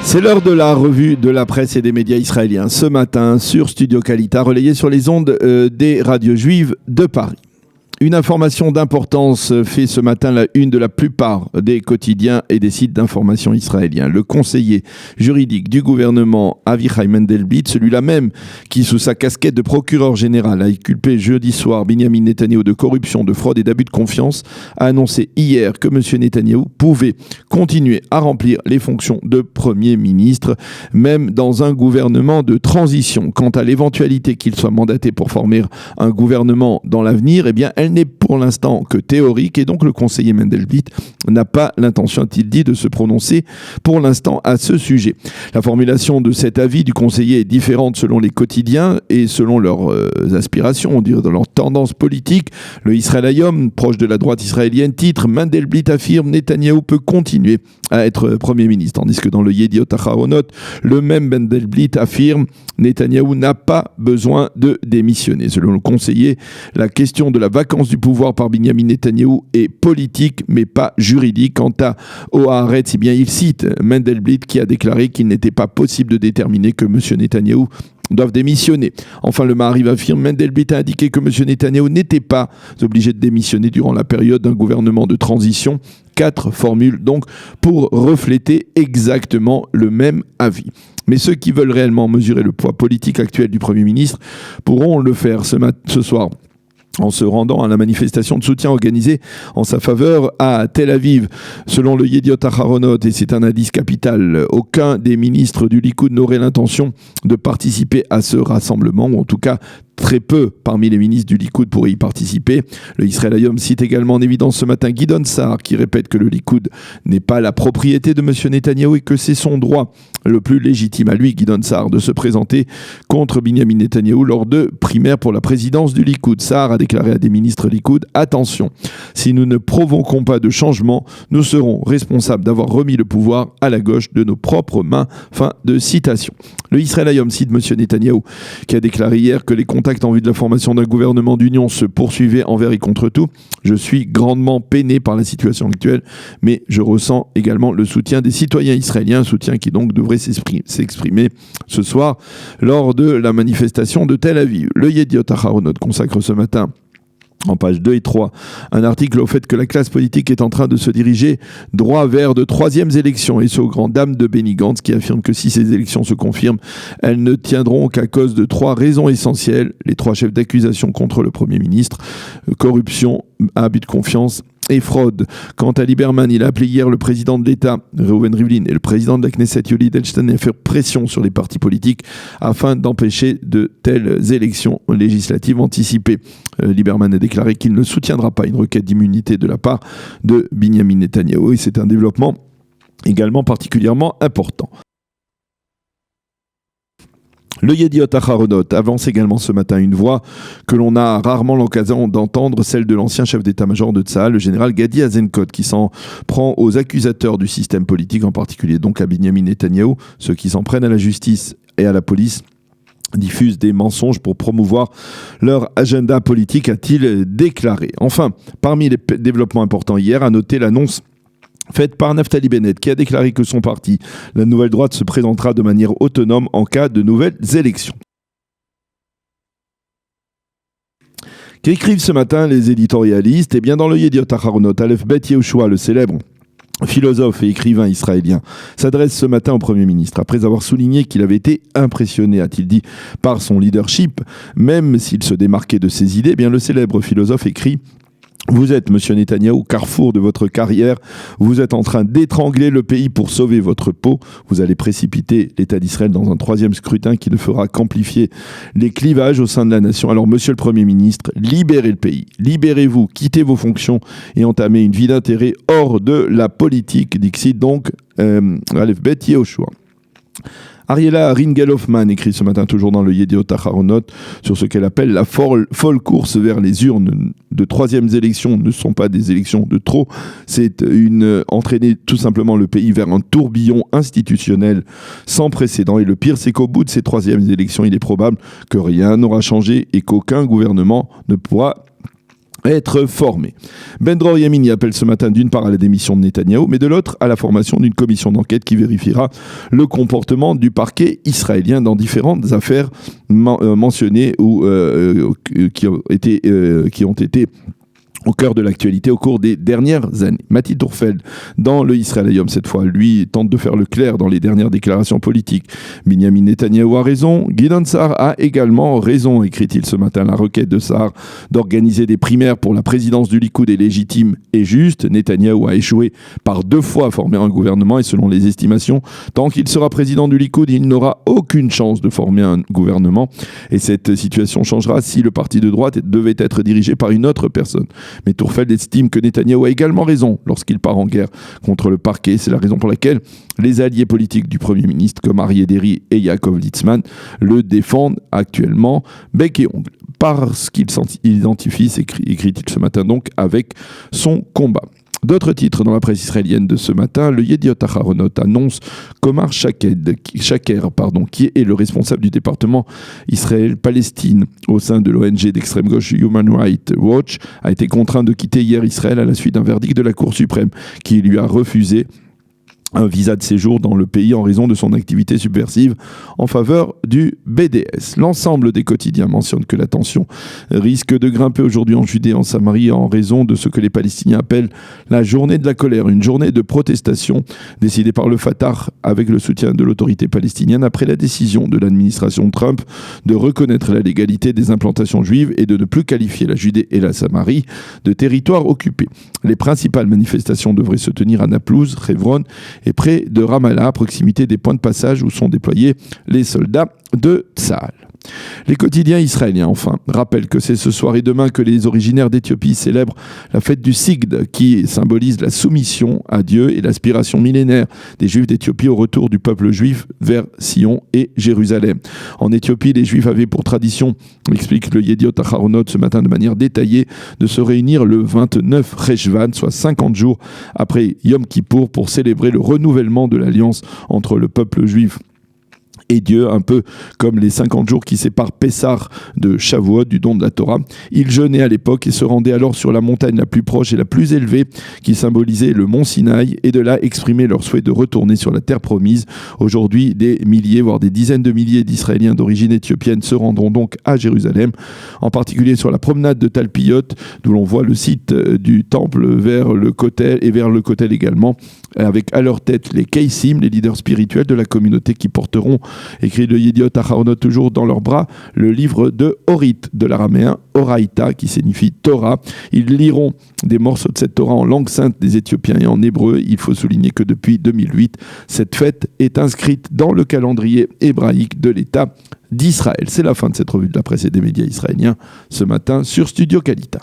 C'est l'heure de la revue de la presse et des médias israéliens ce matin sur Studio Kalita, relayé sur les ondes des radios juives de Paris. Une information d'importance fait ce matin la une de la plupart des quotidiens et des sites d'information israéliens. Le conseiller juridique du gouvernement Avichai Mendelblit, celui-là même qui, sous sa casquette de procureur général, a inculpé jeudi soir Binyamin Netanyahou de corruption, de fraude et d'abus de confiance, a annoncé hier que M. Netanyahou pouvait continuer à remplir les fonctions de Premier ministre, même dans un gouvernement de transition. Quant à l'éventualité qu'il soit mandaté pour former un gouvernement dans l'avenir, eh bien, elle n'est pour l'instant que théorique et donc le conseiller Mendelblit n'a pas l'intention, a-t-il dit, de se prononcer pour l'instant à ce sujet. La formulation de cet avis du conseiller est différente selon les quotidiens et selon leurs aspirations, on dirait dans leur tendance politique. Le Israël Hayom, proche de la droite israélienne, titre « Mendelblit affirme Netanyahou peut continuer à être Premier ministre », tandis que dans le Yediot Aharonot, le même Mendelblit affirme Netanyahou n'a pas besoin de démissionner. Selon le conseiller, la question de la vacance du pouvoir par Binyamin Netanyahou est politique mais pas juridique. Quant à Haaretz, eh bien, il cite Mendelblit qui a déclaré qu'il n'était pas possible de déterminer que M. Netanyahou doivent démissionner. Enfin, le Maariv affirme Mendelblit a indiqué que M. Netanyahou n'était pas obligé de démissionner durant la période d'un gouvernement de transition. 4 formules donc pour refléter exactement le même avis. Mais ceux qui veulent réellement mesurer le poids politique actuel du Premier ministre pourront le faire ce soir en se rendant à la manifestation de soutien organisée en sa faveur à Tel Aviv. Selon le Yediot Aharonot, et c'est un indice capital, aucun des ministres du Likoud n'aurait l'intention de participer à ce rassemblement, ou en tout cas très peu parmi les ministres du Likoud pourraient y participer. Le Israël Hayom cite également en évidence ce matin Gideon Sa'ar qui répète que le Likoud n'est pas la propriété de M. Netanyahou et que c'est son droit le plus légitime à lui, Gideon Sa'ar, de se présenter contre Binyamin Netanyahou lors de primaires pour la présidence du Likoud. Sa'ar a déclaré à des ministres Likoud « Attention, si nous ne provoquons pas de changement, nous serons responsables d'avoir remis le pouvoir à la gauche de nos propres mains ». Fin de citation. Le Israël Hayom cite M. Netanyahou qui a déclaré hier que les contacts en vue de la formation d'un gouvernement d'union se poursuivaient envers et contre tout. Je suis grandement peiné par la situation actuelle, mais je ressens également le soutien des citoyens israéliens, un soutien qui donc devrait s'exprimer ce soir lors de la manifestation de Tel Aviv. Le Yediot Aharonot consacre ce matin en pages 2 et 3, un article au fait que la classe politique est en train de se diriger droit vers de troisièmes élections, et ce aux grandes dames de Benny Gantz qui affirme que si ces élections se confirment, elles ne tiendront qu'à cause de 3 raisons essentielles. Les 3 chefs d'accusation contre le Premier ministre, corruption, abus de confiance et fraude. Quant à Lieberman, il a appelé hier le président de l'État, Reuven Rivlin, et le président de la Knesset, Yoli Edelstein, à faire pression sur les partis politiques afin d'empêcher de telles élections législatives anticipées. Lieberman a déclaré qu'il ne soutiendra pas une requête d'immunité de la part de Binyamin Netanyahou, et c'est un développement également particulièrement important. Le Yediot Aharonot avance également ce matin une voix que l'on a rarement l'occasion d'entendre, celle de l'ancien chef d'état-major de Tsahal, le général Gadi Eisenkot, qui s'en prend aux accusateurs du système politique, en particulier donc à Binyamin Netanyahou, ceux qui s'en prennent à la justice et à la police diffusent des mensonges pour promouvoir leur agenda politique, a-t-il déclaré. Enfin, parmi les développements importants hier, à noter l'annonce faite par Naftali Bennett, qui a déclaré que son parti, la Nouvelle Droite, se présentera de manière autonome en cas de nouvelles élections. Qu'écrivent ce matin les éditorialistes ? Eh bien, dans le Yediot Aharonot, Aleph Bet Yehoshua, le célèbre philosophe et écrivain israélien, s'adresse ce matin au Premier ministre. Après avoir souligné qu'il avait été impressionné, a-t-il dit, par son leadership, même s'il se démarquait de ses idées, eh bien, le célèbre philosophe écrit « Vous êtes, monsieur Netanyahou, au carrefour de votre carrière. Vous êtes en train d'étrangler le pays pour sauver votre peau. Vous allez précipiter l'État d'Israël dans un 3e scrutin qui ne fera qu'amplifier les clivages au sein de la nation. Alors, monsieur le Premier ministre, libérez le pays. Libérez-vous, quittez vos fonctions et entamez une vie d'intérêt hors de la politique. » Dixit donc Aleph Bet Yehoshua. Ariela Ringel-Hoffman écrit ce matin toujours dans le Yediot Aharonot sur ce qu'elle appelle la folle course vers les urnes de 3e élections ne sont pas des élections de trop, c'est entraîner tout simplement le pays vers un tourbillon institutionnel sans précédent, et le pire c'est qu'au bout de ces 3e élections, il est probable que rien n'aura changé et qu'aucun gouvernement ne pourra être formés. Ben Dror Yamini appelle ce matin d'une part à la démission de Netanyahou, mais de l'autre à la formation d'une commission d'enquête qui vérifiera le comportement du parquet israélien dans différentes affaires mentionnées ou qui ont été au cœur de l'actualité au cours des dernières années. Mati Tourfeld, dans le Israël Hayom cette fois, lui tente de faire le clair dans les dernières déclarations politiques. Binyamin Netanyahou a raison, Gideon Sa'ar a également raison, écrit-il ce matin. La requête de Sa'ar d'organiser des primaires pour la présidence du Likoud est légitime et juste. Netanyahou a échoué par 2 fois à former un gouvernement et selon les estimations, tant qu'il sera président du Likoud, il n'aura aucune chance de former un gouvernement. Et cette situation changera si le parti de droite devait être dirigé par une autre personne. Mais Tourfeld estime que Netanyahou a également raison lorsqu'il part en guerre contre le parquet. C'est la raison pour laquelle les alliés politiques du Premier ministre comme Aryeh Deri et Yaakov Litzman le défendent actuellement bec et ongle. Parce qu'il s'identifie, écrit-il ce matin donc, avec son combat. D'autres titres dans la presse israélienne de ce matin, le Yediot Aharonot annonce qu'Omar Shaker, qui est le responsable du département Israël-Palestine au sein de l'ONG d'extrême gauche Human Rights Watch, a été contraint de quitter hier Israël à la suite d'un verdict de la Cour suprême qui lui a refusé un visa de séjour dans le pays en raison de son activité subversive en faveur du BDS. L'ensemble des quotidiens mentionnent que la tension risque de grimper aujourd'hui en Judée et en Samarie en raison de ce que les Palestiniens appellent la journée de la colère, une journée de protestation décidée par le Fatah avec le soutien de l'autorité palestinienne après la décision de l'administration Trump de reconnaître la légalité des implantations juives et de ne plus qualifier la Judée et la Samarie de territoires occupés. Les principales manifestations devraient se tenir à Naplouse, Hebron et près de Ramallah, à proximité des points de passage où sont déployés les soldats de Tsahal. Les quotidiens israéliens, enfin, rappellent que c'est ce soir et demain que les originaires d'Éthiopie célèbrent la fête du Sigd, qui symbolise la soumission à Dieu et l'aspiration millénaire des Juifs d'Éthiopie au retour du peuple juif vers Sion et Jérusalem. En Éthiopie, les Juifs avaient pour tradition, explique le Yediot Aharonot ce matin de manière détaillée, de se réunir le 29 Reshvan, soit 50 jours après Yom Kippour, pour célébrer le renouvellement de l'alliance entre le peuple juif et Dieu, un peu comme les 50 jours qui séparent Pessah de Shavuot, du don de la Torah. Ils jeûnaient à l'époque et se rendaient alors sur la montagne la plus proche et la plus élevée qui symbolisait le mont Sinaï et de là exprimer leur souhait de retourner sur la terre promise. Aujourd'hui, des milliers, voire des dizaines de milliers d'Israéliens d'origine éthiopienne se rendront donc à Jérusalem, en particulier sur la promenade de Talpiot, d'où l'on voit le site du temple vers le Kotel et vers le Kotel également, avec à leur tête les Keisim, les leaders spirituels de la communauté qui porteront, écrit le Yediot Aharonot toujours dans leurs bras, le livre de Horit, de l'araméen Oraïta, qui signifie Torah. Ils liront des morceaux de cette Torah en langue sainte des Éthiopiens et en hébreu. Il faut souligner que depuis 2008, cette fête est inscrite dans le calendrier hébraïque de l'État d'Israël. C'est la fin de cette revue de la presse et des médias israéliens ce matin sur Studio Kalita.